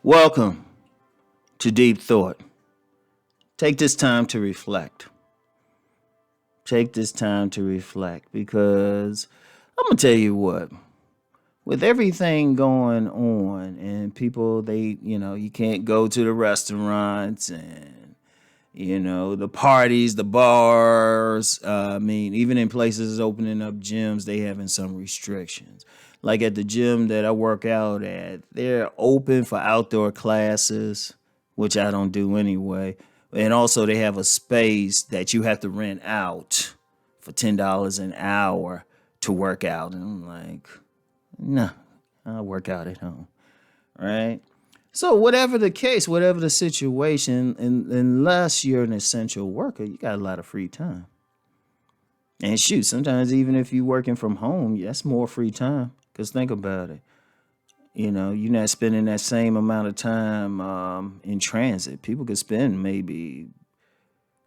Welcome to Deep Thought. Take this time to reflect. Take this time to reflect because I'm going to tell you what, with everything going on and people, you can't go to the restaurants and, the parties, the bars. Even in places opening up gyms, they having some restrictions. Like at the gym that I work out at, they're open for outdoor classes, which I don't do anyway. And also they have a space that you have to rent out for $10 an hour to work out. And I'm like, no, I'll work out at home. Right? So whatever the case, whatever the situation, unless you're an essential worker, you got a lot of free time. And shoot, sometimes even if you're working from home, that's more free time. Because think about it. You're not spending that same amount of time in transit. People could spend maybe,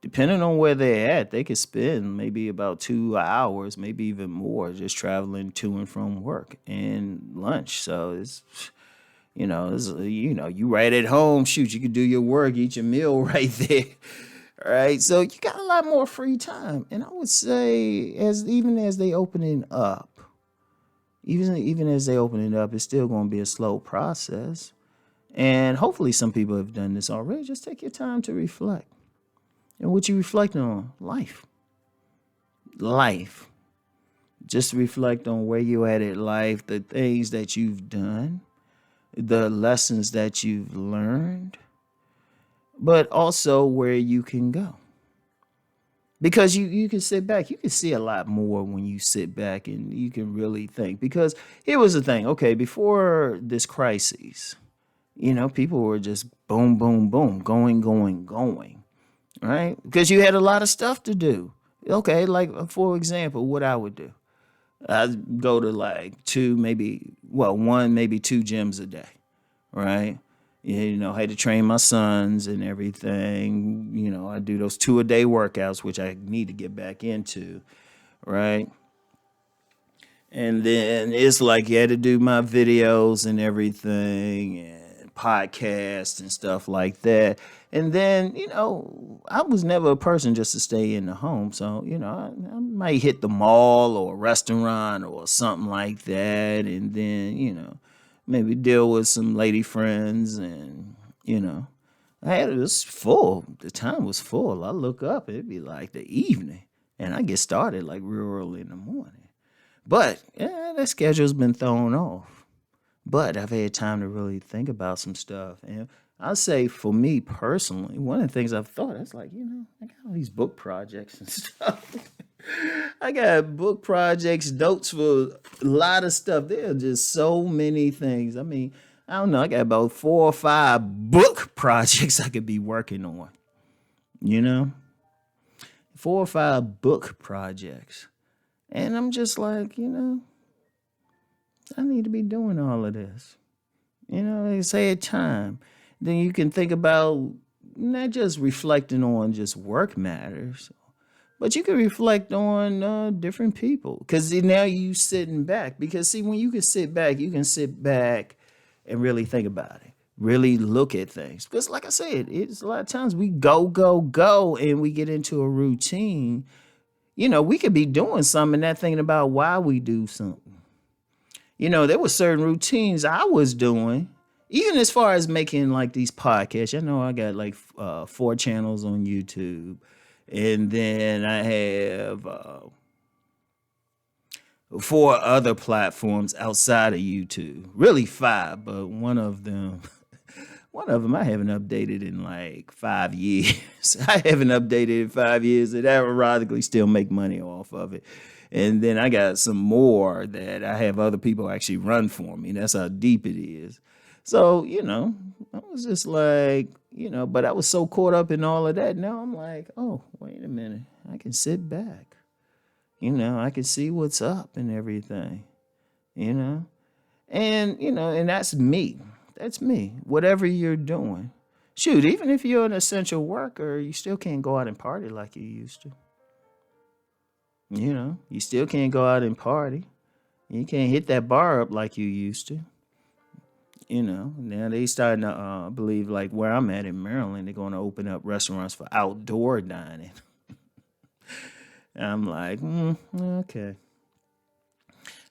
depending on where they're at, they could spend maybe about 2 hours, maybe even more, just traveling to and from work and lunch. So you right at home. Shoot, you could do your work, eat your meal right there. Right. So you got a lot more free time. And I would say even as they opening up, even as they open it up, it's still going to be a slow process. And hopefully some people have done this already. Just take your time to reflect. And what you reflecting on? Life. Life. Just reflect on where you at in life, the things that you've done, the lessons that you've learned, but also where you can go. Because you can sit back, you can see a lot more when you sit back and you can really think. Because here was the thing, okay, before this crisis, people were just boom, boom, boom, going, right? Because you had a lot of stuff to do. Okay, like for example, what I would do, I'd go to like one, maybe two gyms a day, right? I had to train my sons and everything. I do those 2-a-day workouts, which I need to get back into, right? And then it's like you had to do my videos and everything and podcasts and stuff like that. And then, I was never a person just to stay in the home. So, I might hit the mall or a restaurant or something like that. And then, maybe deal with some lady friends and, it was full. The time was full. I look up, it'd be like the evening and I get started like real early in the morning. But that schedule's been thrown off. But I've had time to really think about some stuff. And I'll say for me personally, one of the things I've thought, it's like, I got all these book projects and stuff. I got book projects, notes for a lot of stuff. There are just so many things. I mean, I don't know. I got about 4 or 5 book projects I could be working on. 4 or 5 book projects. And I'm just like, I need to be doing all of this. They say at time. Then you can think about not just reflecting on just work matters, but you can reflect on different people. Because now you sitting back. Because see, when you can sit back, you can sit back and really think about it. Really look at things. Because like I said, it's a lot of times we go, and we get into a routine. We could be doing something and not thinking about why we do something. There were certain routines I was doing, even as far as making like these podcasts. I know I got like 4 channels on YouTube. And then I have 4 other platforms outside of YouTube. Really 5, but one of them I haven't updated in like 5 years. I haven't updated in 5 years, and I ironically still make money off of it. And then I got some more that I have other people actually run for me. That's how deep it is. So, I was just like, but I was so caught up in all of that. Now I'm like, oh, wait a minute. I can sit back. I can see what's up and everything, And, and that's me. That's me. Whatever you're doing. Shoot, even if you're an essential worker, you still can't go out and party like you used to. You still can't go out and party. You can't hit that bar up like you used to. Now they starting to, I believe, like where I'm at in Maryland, they're going to open up restaurants for outdoor dining. And I'm like, okay,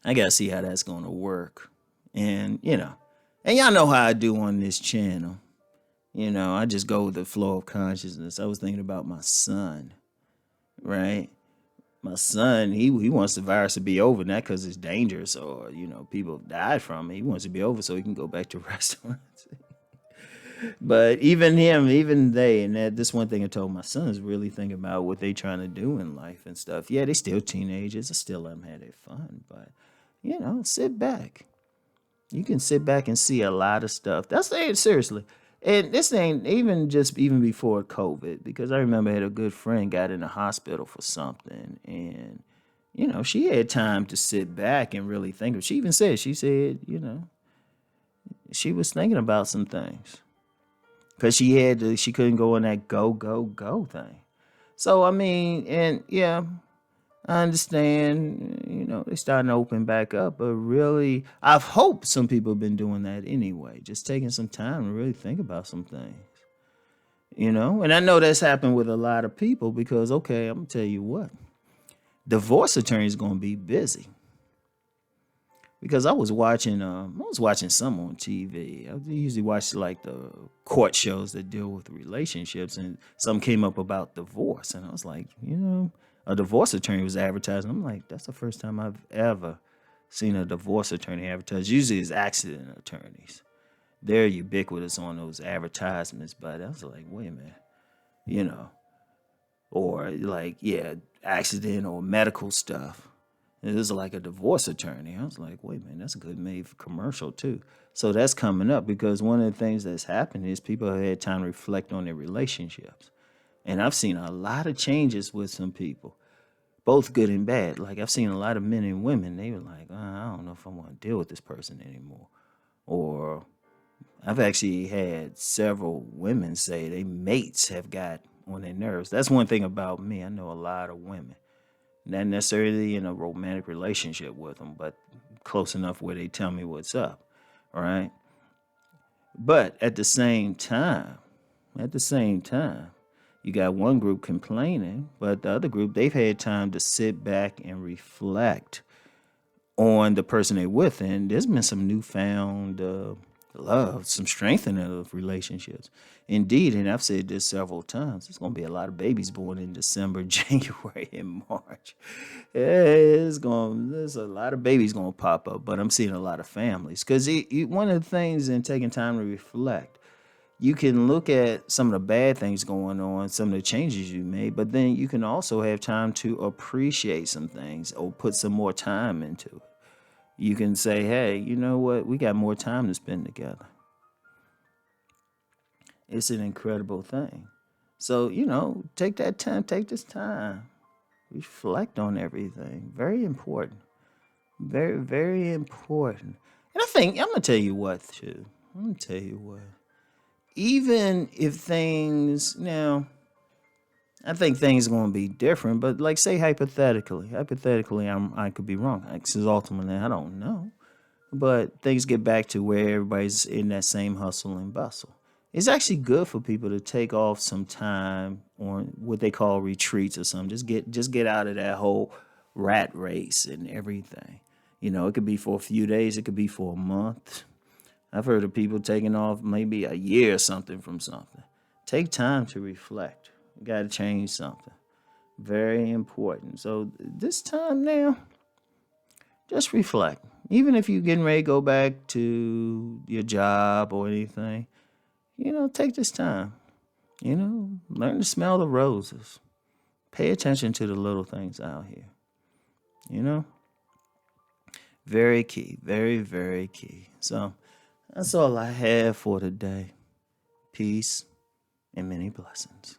I gotta see how that's going to work. And and y'all know how I do on this channel. I just go with the flow of consciousness. I was thinking about my son, right? My son, he wants the virus to be over, not because it's dangerous or people have died from it. He wants to be over so he can go back to restaurants. But even him, even they, and this one thing I told my son is really thinking about what they trying to do in life and stuff. Yeah, they still teenagers. I still let them have their fun, but sit back. You can sit back and see a lot of stuff. That's it, seriously. And this ain't even before COVID, because I remember I had a good friend got in the hospital for something, and she had time to sit back and really think. She said, she was thinking about some things because she couldn't go in that go go go thing. So I mean, and yeah, I understand, they starting to open back up, but really, I've hoped some people have been doing that anyway, just taking some time to really think about some things, and I know that's happened with a lot of people because, okay, I'm gonna tell you what, divorce attorneys gonna be busy because I was watching some on TV. I usually watch like the court shows that deal with relationships, and some came up about divorce, and I was like, a divorce attorney was advertising. I'm like, that's the first time I've ever seen a divorce attorney advertise. Usually it's accident attorneys. They're ubiquitous on those advertisements, but I was like, wait a minute, you know, or like, yeah, accident or medical stuff. It was like a divorce attorney. I was like, wait a minute, that's a good made for commercial too. So that's coming up because one of the things that's happened is people have had time to reflect on their relationships. And I've seen a lot of changes with some people, both good and bad. Like I've seen a lot of men and women, they were like, I don't know if I want to deal with this person anymore. Or I've actually had several women say they mates have got on their nerves. That's one thing about me. I know a lot of women. Not necessarily in a romantic relationship with them, but close enough where they tell me what's up. All right. But at the same time, you got one group complaining, but the other group, they've had time to sit back and reflect on the person they're with. And there's been some newfound love, some strengthening of relationships. Indeed, and I've said this several times, there's going to be a lot of babies born in December, January, and March. There's a lot of babies going to pop up, but I'm seeing a lot of families. Because one of the things in taking time to reflect, you can look at some of the bad things going on, some of the changes you made, but then you can also have time to appreciate some things or put some more time into it. You can say, hey, you know what? We got more time to spend together. It's an incredible thing. So, take that time, take this time, reflect on everything. Very important. Very, very important. And I think, I'm going to tell you what, too. I'm going to tell you what. Even if things, now, I think things are going to be different, but like say hypothetically, I could be wrong. Because ultimately, I don't know. But things get back to where everybody's in that same hustle and bustle. It's actually good for people to take off some time on what they call retreats or something. Just get out of that whole rat race and everything. It could be for a few days, it could be for a month. I've heard of people taking off maybe a year or something from something. Take time to reflect. You got to change something. Very important. So this time now, just reflect. Even if you're getting ready to go back to your job or anything, take this time. Learn to smell the roses. Pay attention to the little things out here. Very key. Very, very key. So that's all I have for today. Peace and many blessings.